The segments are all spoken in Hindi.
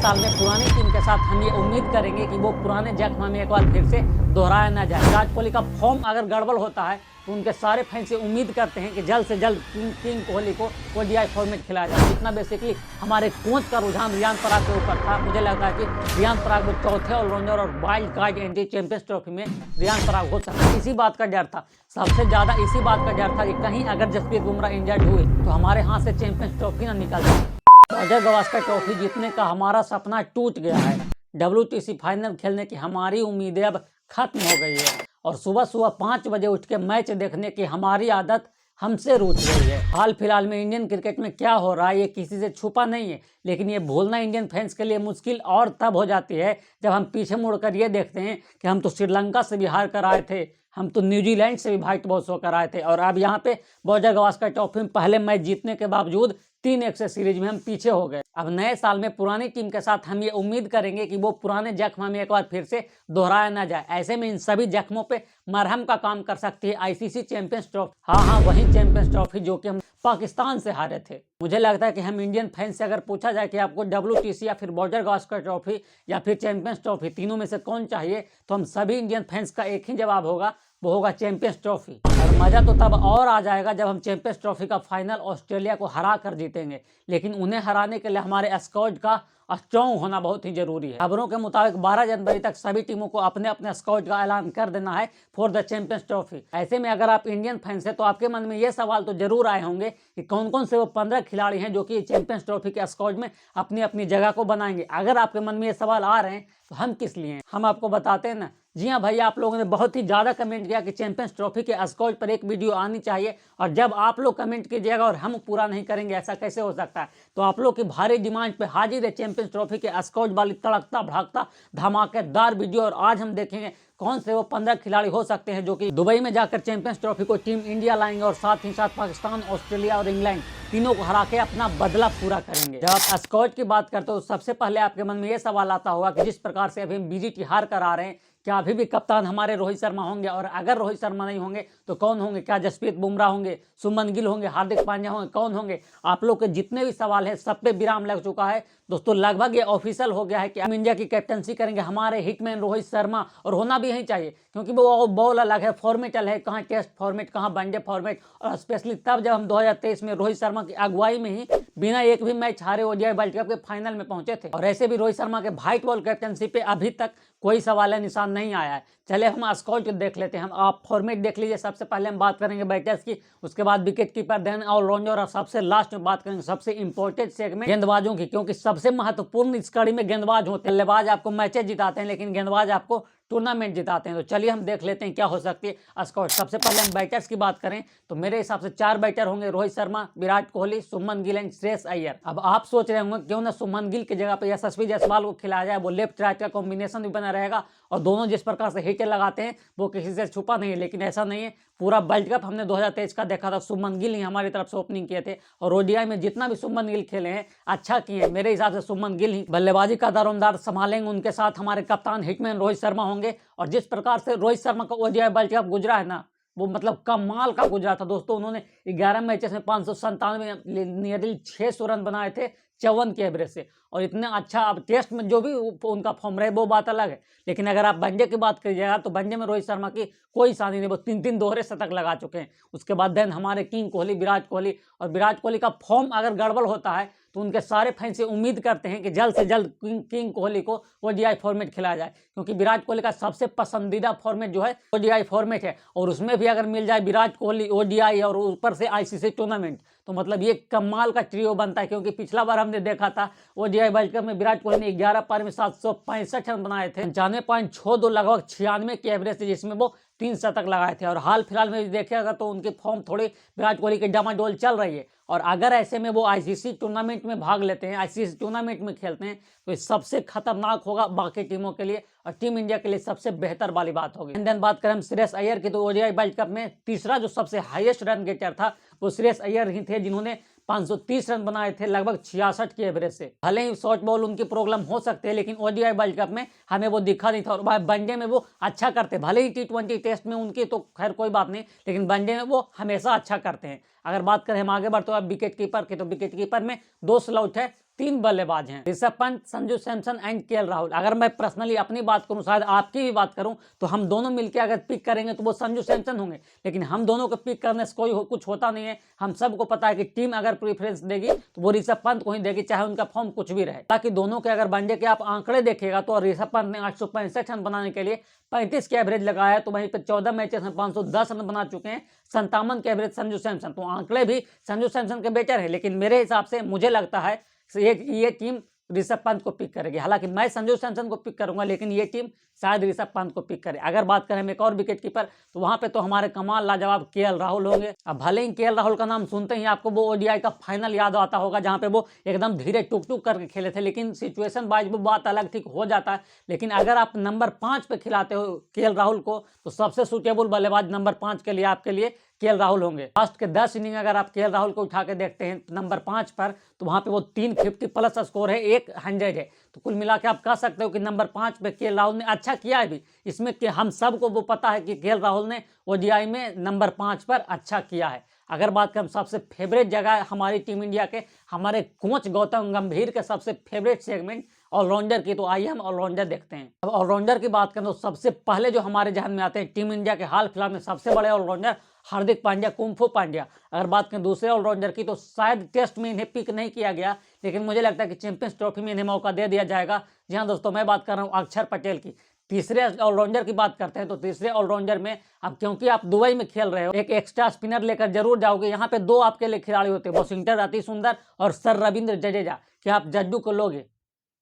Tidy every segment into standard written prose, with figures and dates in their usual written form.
साल में पुरानी टीम के साथ हम ये उम्मीद करेंगे कि वो पुराने जख्म हमें एक बार फिर से दोहराया ना जाए। विराट कोहली का फॉर्म अगर गड़बड़ होता है तो उनके सारे फैंस से उम्मीद करते हैं कि जल्द से जल्द किंग कोहली को ओडीआई फॉर्मेट खिलाया जाए। जितना बेसिकली हमारे कोच का रुझान रियान पराग के ऊपर था, मुझे लगता है कि रियान पराग वो चौथे ऑलराउंडर और wild card entry champions trophy में रियान पराग हो सकता है। इसी बात का डर था, सबसे ज़्यादा इसी बात का डर था कि कहीं अगर जसप्रीत बुमराह इंजर्ड हुए तो हमारे हाथ से चैंपियंस ट्रॉफी ना निकल जाए। रॉजर गवास्कर ट्रॉफी जीतने का हमारा सपना टूट गया है। WTC फाइनल खेलने की हमारी उम्मीदें अब खत्म हो गई है और सुबह सुबह 5 बजे उठ के मैच देखने की हमारी आदत हमसे रूठ गई है। हाल फिलहाल में इंडियन क्रिकेट में क्या हो रहा है ये किसी से छुपा नहीं है, लेकिन ये भूलना इंडियन फैंस के लिए मुश्किल और तब हो जाती है जब हम पीछे मुड़कर ये देखते हैं कि हम तो श्रीलंका से भी हार कर आए थे, हम तो न्यूजीलैंड से भी व्हाइट बॉस होकर आए थे और अब यहाँ पे रॉजर गवास्कर ट्रॉफी में पहले मैच जीतने के बावजूद 3-1 से सीरीज में हम पीछे हो गए। अब नए साल में पुरानी टीम के साथ हम ये उम्मीद करेंगे कि वो पुराने जख्म हमें एक बार फिर से दोहराया ना जाए। ऐसे में इन सभी जख्मों पे मरहम का काम कर सकती है आईसीसी चैंपियंस ट्रॉफी। हाँ, वही चैंपियंस ट्रॉफी जो कि हम पाकिस्तान से हारे थे। मुझे लगता है कि हम इंडियन फैंस से अगर पूछा जाए कि आपको WTC या फिर रॉजर गवास्कर ट्रॉफी या फिर चैंपियंस ट्रॉफी, तीनों में से कौन चाहिए, तो हम सभी इंडियन फैंस का एक ही जवाब होगा, वो होगा चैंपियंस ट्रॉफी। और मज़ा तो तब और आ जाएगा जब हम चैंपियंस ट्रॉफी का फाइनल ऑस्ट्रेलिया को हरा कर जीतेंगे, लेकिन उन्हें हराने के लिए हमारे स्क्वाड का स्ट्रॉन्ग होना बहुत ही जरूरी है। खबरों के मुताबिक 12 जनवरी तक सभी टीमों को अपने अपने स्क्वाड का ऐलान कर देना है फॉर द चैंपियंस ट्रॉफी। ऐसे में अगर आप इंडियन फैंस हैं तो आपके मन में ये सवाल तो जरूर आए होंगे कि कौन कौन से वो 15 खिलाड़ी हैं जो कि चैंपियंस ट्रॉफी के स्क्वाड में अपनी अपनी जगह को बनाएंगे। अगर आपके मन में ये सवाल आ रहे हैं तो हम किस लिए हैं, हम आपको बताते हैं ना। जी हाँ भैया, आप लोगों ने बहुत ही ज़्यादा कमेंट किया कि चैंपियंस ट्रॉफी के स्क्वाड पर एक वीडियो आनी चाहिए, और जब आप लोग कमेंट कीजिएगा और हम पूरा नहीं करेंगे, ऐसा कैसे हो सकता है। तो आप लोग की भारी डिमांड पे हाजिर है चैंपियंस ट्रॉफी के स्क्वाड वाली तड़कता भड़कता धमाकेदार वीडियो। और आज हम देखेंगे कौन से वो 15 खिलाड़ी हो सकते हैं जो कि दुबई में जाकर चैंपियंस ट्रॉफी को टीम इंडिया लाएंगे और साथ ही साथ पाकिस्तान, ऑस्ट्रेलिया और इंग्लैंड तीनों को हरा के अपना बदला पूरा करेंगे। जब आप स्क्वाड की बात करते हो तो सबसे पहले आपके मन में ये सवाल आता होगा कि जिस प्रकार से अभी हम BGT हार कर आ रहे हैं, क्या अभी भी कप्तान हमारे रोहित शर्मा होंगे, और अगर रोहित शर्मा नहीं होंगे तो कौन होंगे? क्या जसप्रीत बुमराह होंगे, शुभमन गिल होंगे, हार्दिक पांड्या होंगे, कौन होंगे? आप लोग के जितने भी सवाल हैं सब पे विराम लग चुका है दोस्तों। लगभग ये ऑफिशियल हो गया है कि हम इंडिया की कैप्टनसी करेंगे हमारे हिटमैन रोहित शर्मा, और होना भी यही चाहिए क्योंकि वो बॉल अलग है, फॉर्मेट अलग है, कहाँ टेस्ट फॉर्मेट, कहाँ वनडे फॉर्मेट, और स्पेशली तब जब हम 2023 में रोहित शर्मा की अगुवाई में ही बिना एक भी मैच हारे ओडीआई वर्ल्ड कप के फाइनल में पहुंचे थे। और ऐसे भी रोहित शर्मा के व्हाइट बॉल कैप्टनसी पे अभी तक कोई सवाल निशान नहीं आया है। चले हम स्क्वाड देख लेते हैं। हम आप फॉर्मेट देख लीजिए। सबसे पहले हम बात करेंगे बैटर्स की, उसके बाद विकेट कीपर, देन ऑलराउंडर, और सबसे लास्ट में बात करेंगे सबसे इंपॉर्टेंट सेगमेंट गेंदबाजों की, क्योंकि सबसे महत्वपूर्ण इस कड़ी में गेंदबाज होते हैं। बल्लेबाज आपको मैचेस जिताते हैं लेकिन गेंदबाज आपको टूर्नामेंट जिताते हैं। तो चलिए हम देख लेते हैं क्या हो सकती है स्क्वाड। सबसे पहले हम बैटर्स की बात करें तो मेरे हिसाब से 4 बैटर होंगे, रोहित शर्मा, विराट कोहली, शुभमन गिल एंड श्रेयस अय्यर। अब आप सोच रहे होंगे क्यों ना शुभमन गिल की जगह पे यशस्वी जायसवाल को खिलाया जाए, वो लेफ्ट राइट का कॉम्बिनेशन भी बना रहेगा, और दोनों जिस प्रकार से हिट लगाते हैं वो किसी से छुपा नहीं है। लेकिन ऐसा नहीं है, पूरा वर्ल्ड कप हमने 2023 का देखा था, शुभमन गिल ही हमारी तरफ से ओपनिंग किए थे, और ओडीआई में जितना भी शुभमन गिल खेले हैं अच्छा किए। मेरे हिसाब से शुभमन गिल ही बल्लेबाजी का दारोमदार संभालेंगे, उनके साथ हमारे कप्तान हिटमैन रोहित शर्मा होंगे। और जिस प्रकार से रोहित शर्मा का ओडीआई वर्ल्ड कप गुजरा है ना, वो मतलब कमाल का गुजरा था दोस्तों। उन्होंने 11 मैचेस में 597 नियरली 600 रन बनाए थे 54 के एवरेज से, और इतना अच्छा। अब टेस्ट में जो भी उनका फॉर्म रहे वो बात अलग है, लेकिन अगर आप वनडे की बात करिएगा तो वनडे में रोहित शर्मा की कोई शादी नहीं, वो 3-3 दोहरे शतक लगा चुके हैं। उसके बाद देन हमारे किंग कोहली, विराट कोहली, और विराट कोहली का फॉर्म अगर गड़बड़ होता है तो उनके सारे फैंस से उम्मीद करते हैं कि जल्द से जल्द किंग कोहली को ओडीआई फॉर्मेट खिलाया जाए, क्योंकि विराट कोहली का सबसे पसंदीदा फॉर्मेट जो है ओडीआई फॉर्मेट है। और उसमें भी अगर मिल जाए विराट कोहली, ओडीआई और ऊपर से आईसीसी टूर्नामेंट, तो मतलब ये कमाल का ट्रियो बनता है। क्योंकि पिछला बार हमने देखा था ओडीआई वर्ल्ड कप में विराट कोहली ने 11 पार में 765 रन बनाए थे, 95.62 लगभग 96 की एवरेज थी, जिसमें वो 3 शतक लगाए थे। और हाल फिलहाल में देखिएगा तो उनकी फॉर्म थोड़ी विराट कोहली की डामाडोल चल रही है। और अगर ऐसे में वो आईसीसी टूर्नामेंट में भाग लेते हैं, आईसीसी टूर्नामेंट में खेलते हैं, तो ये सबसे खतरनाक होगा बाकी टीमों के लिए, और टीम इंडिया के लिए सबसे बेहतर वाली बात होगी। देन बात करें हम श्रेयस अय्यर की, तो ओडीआई वर्ल्ड कप में तीसरा जो सबसे हाईएस्ट रन गेटर था वो श्रेयस अय्यर ही थे, जिन्होंने 530 रन बनाए थे लगभग 66 की एवरेज से। भले ही शॉर्ट बॉल उनकी प्रॉब्लम हो सकती है, लेकिन ओडीआई वर्ल्ड कप में हमें वो दिखा नहीं था। और वनडे में वो अच्छा करते, भले ही T20 टेस्ट में उनकी तो खैर कोई बात नहीं, लेकिन वनडे में वो हमेशा अच्छा करते हैं। अगर बात करें हम आगे बढ़ते अब विकेट कीपर की, तो विकेट कीपर में 2 स्लॉट है, तीन बल्लेबाज हैं, ऋषभ पंत, संजू सैमसन एंड केएल राहुल। अगर मैं पर्सनली अपनी बात करूं, शायद आपकी भी बात करूं, तो हम दोनों मिलकर अगर पिक करेंगे तो वो संजू सैमसन होंगे, लेकिन हम दोनों को पिक करने से कुछ होता नहीं है। हम सबको पता है कि टीम अगर प्रेफरेंस देगी तो वो ऋषभ पंत को ही देगी, चाहे उनका फॉर्म कुछ भी रहे। ताकि दोनों के अगर वनडे के आप आंकड़े देखेगा तो ऋषभ पंत ने 865 रन बनाने के लिए 35 के एवरेज लगाया, तो वहीं पर 14 मैचेस में 510 रन बना चुके हैं, 57 के एवरेज संजू सैमसन। तो आंकड़े भी संजू सैमसन के बेटर है, लेकिन मेरे हिसाब से मुझे लगता है ये टीम ऋषभ पंत को पिक करेगी। हालांकि मैं संजू सैमसन को पिक करूंगा, लेकिन ये टीम शायद ऋषभ पंत को पिक करे। अगर बात करें एक और विकेट कीपर, तो वहां पे तो हमारे कमाल लाजवाब केएल राहुल होंगे। अब भले ही केएल राहुल का नाम सुनते ही आपको वो ओडीआई का फाइनल याद आता होगा, जहां पे वो एकदम धीरे टुक टुक करके खेले थे, लेकिन सिचुएशन वाइज वो बात अलग ठीक हो जाता है। लेकिन अगर आप नंबर 5 पे खिलाते हो केएल राहुल को, तो सबसे सुटेबल बल्लेबाज नंबर 5 के लिए आपके लिए केएल राहुल होंगे। लास्ट के 10 इनिंग अगर आप केएल राहुल को उठा के देखते हैं नंबर 5 पर, तो वहां पे वो 350 प्लस स्कोर है, 100 है। तो कुल मिला के आप कह सकते हो कि नंबर 5 पे केएल राहुल ने अच्छा किया है भी। इसमें कि हम सबको वो पता है कि केएल राहुल ने ओडीआई में नंबर 5 पर अच्छा किया है। अगर बात करें सबसे फेवरेट जगह हमारी टीम इंडिया के हमारे कोच गौतम गंभीर के सबसे फेवरेट सेगमेंट ऑलराउंडर की, तो आइए हम ऑलराउंडर देखते हैं। अब ऑलराउंडर की बात करें तो सबसे पहले जो हमारे ध्यान में आते हैं टीम इंडिया के हाल फिलहाल में सबसे बड़े ऑलराउंडर हार्दिक पांड्या, कुंफू पांड्या। अगर बात करें दूसरे ऑलराउंडर की, तो शायद टेस्ट में इन्हें पिक नहीं किया गया, लेकिन मुझे लगता है कि चैंपियंस ट्रॉफी में इन्हें मौका दे दिया जाएगा। जी हाँ दोस्तों, मैं बात कर रहा हूँ अक्षर पटेल की। तीसरे ऑलराउंडर की बात करते हैं, तो तीसरे ऑलराउंडर में अब क्योंकि आप दुबई में खेल रहे हो, एक एक्स्ट्रा स्पिनर लेकर जरूर जाओगे। यहाँ पे 2 आपके लिए खिलाड़ी होते हैं, वॉशिंगटन अति सुंदर और सर रविंद्र जडेजा। क्या आप जड्डू को लोगे?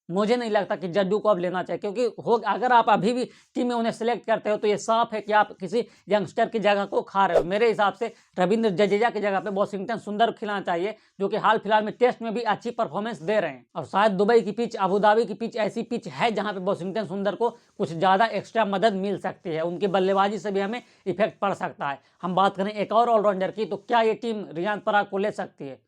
मुझे नहीं लगता कि जड्डू को अब लेना चाहिए, क्योंकि अगर आप अभी भी टीम में उन्हें सिलेक्ट करते हो तो ये साफ है कि आप किसी यंगस्टर की जगह को खा रहे हो। मेरे हिसाब से रविंद्र जडेजा की जगह पे वॉशिंगटन सुंदर खिलाना चाहिए, जो कि हाल फिलहाल में टेस्ट में भी अच्छी परफॉर्मेंस दे रहे हैं। और शायद दुबई की पिच, अबू धाबी की पिच ऐसी पिच है जहां पे वॉशिंगटन सुंदर को कुछ ज़्यादा एक्स्ट्रा मदद मिल सकती है, उनकी बल्लेबाजी से भी हमें इफेक्ट पड़ सकता है। हम बात करें एक और ऑलराउंडर की, तो क्या ये टीम रियान पराग को ले सकती है?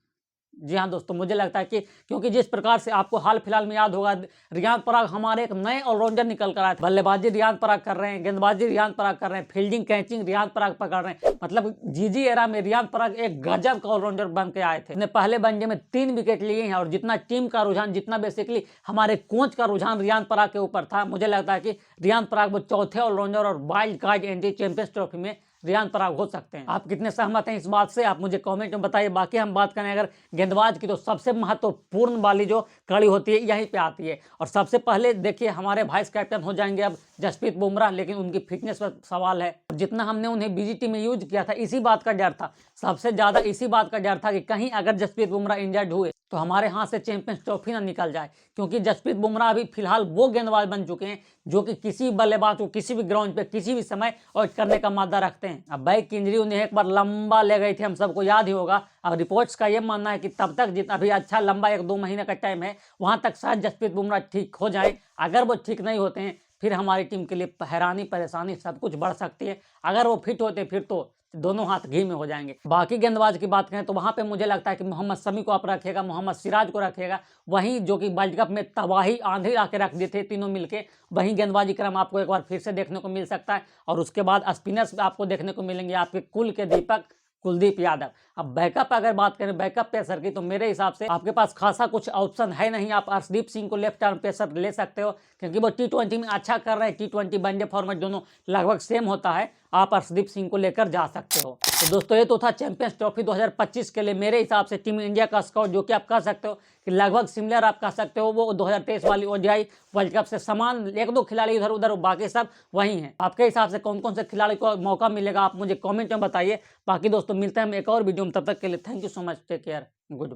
जी हाँ दोस्तों, मुझे लगता है कि क्योंकि जिस प्रकार से आपको हाल फिलहाल में याद होगा, रियान पराग हमारे एक नए ऑलराउंडर निकल कर आए थे। बल्लेबाजी रियान पराग कर रहे हैं, गेंदबाजी रियान पराग कर रहे हैं, फील्डिंग कैचिंग रियान पराग पकड़ रहे हैं। मतलब जीजी एरा में रियान पराग एक गजब का ऑलराउंडर बन के आए थे। पहले वनडे में 3 विकेट लिए हैं, और जितना टीम का रुझान, जितना बेसिकली हमारे कोच का रुझान रियान पराग के ऊपर था, मुझे लगता है कि रियान पराग वो चौथे ऑलराउंडर और wild card entry champions trophy में रियान पराग हो सकते हैं। आप कितने सहमत हैं इस बात से, आप मुझे कमेंट में बताइए। बाकी हम बात करें अगर गेंदबाज की, तो सबसे महत्वपूर्ण वाली जो कड़ी होती है यहीं पे आती है। और सबसे पहले देखिए, हमारे वाइस कैप्टन हो जाएंगे अब जसप्रीत बुमराह, लेकिन उनकी फिटनेस पर सवाल है। जितना हमने उन्हें बीजीटी में यूज किया था, इसी बात का डर था, सबसे ज्यादा इसी बात का डर था कि कहीं अगर जसप्रीत बुमराह इंजर्ड हुए तो हमारे हाथ से चैंपियंस ट्रॉफी ना निकल जाए। क्योंकि जसप्रीत बुमराह अभी फिलहाल वो गेंदबाज बन चुके हैं जो कि किसी बल्लेबाज को किसी भी ग्राउंड पे किसी भी समय आउट करने का मादा रखते हैं। अब बैक की इंजरी उन्हें एक बार लंबा ले गई थी, हम सबको याद ही होगा। अब रिपोर्ट्स का ये मानना है कि तब तक अभी अच्छा लंबा 1-2 महीने का टाइम है, वहां तक शायद जसप्रीत बुमराह ठीक हो जाए। अगर वो ठीक नहीं होते हैं, फिर हमारी टीम के लिए हैरानी परेशानी सब कुछ बढ़ सकती है। अगर वो फिट होते फिर तो दोनों हाथ घी में हो जाएंगे। बाकी गेंदबाज की बात करें तो वहां पे मुझे लगता है कि मोहम्मद शमी को आप रखेगा, मोहम्मद सिराज को रखेगा, वहीं जो कि वर्ल्ड कप में तबाही आंधी आके रख दिए थे तीनों मिलके, वहीं गेंदबाजी क्रम आपको एक बार फिर से देखने को मिल सकता है। और उसके बाद स्पिनर्स आपको देखने को मिलेंगे आपके कुल के दीपक, कुलदीप यादव। अब बैकअप अगर बात करें बैकअप पेसर की, तो मेरे हिसाब से आपके पास खासा कुछ ऑप्शन है नहीं। आप अर्शदीप सिंह को लेफ्ट आर्म पेसर ले सकते हो, क्योंकि वो T20 में अच्छा कर रहे हैं। T20 वनडे फॉर्मेट दोनों लगभग सेम होता है, आप अर्शदीप सिंह को लेकर जा सकते हो। तो दोस्तों, ये तो था चैंपियंस ट्रॉफी 2025 के लिए मेरे हिसाब से टीम इंडिया का स्कोर, जो कि आप कह सकते हो कि लगभग सिमिलर आप कह सकते हो वो 2023 वाली ओडीआई वर्ल्ड कप से समान। 1-2 खिलाड़ी इधर उधर, बाकी सब वही हैं। आपके हिसाब से कौन कौन से खिलाड़ी को मौका मिलेगा, आप मुझे कमेंट में बताइए। बाकी दोस्तों, मिलते हैं हम एक और वीडियो में, तब तक के लिए thank you so much, take care, good bye.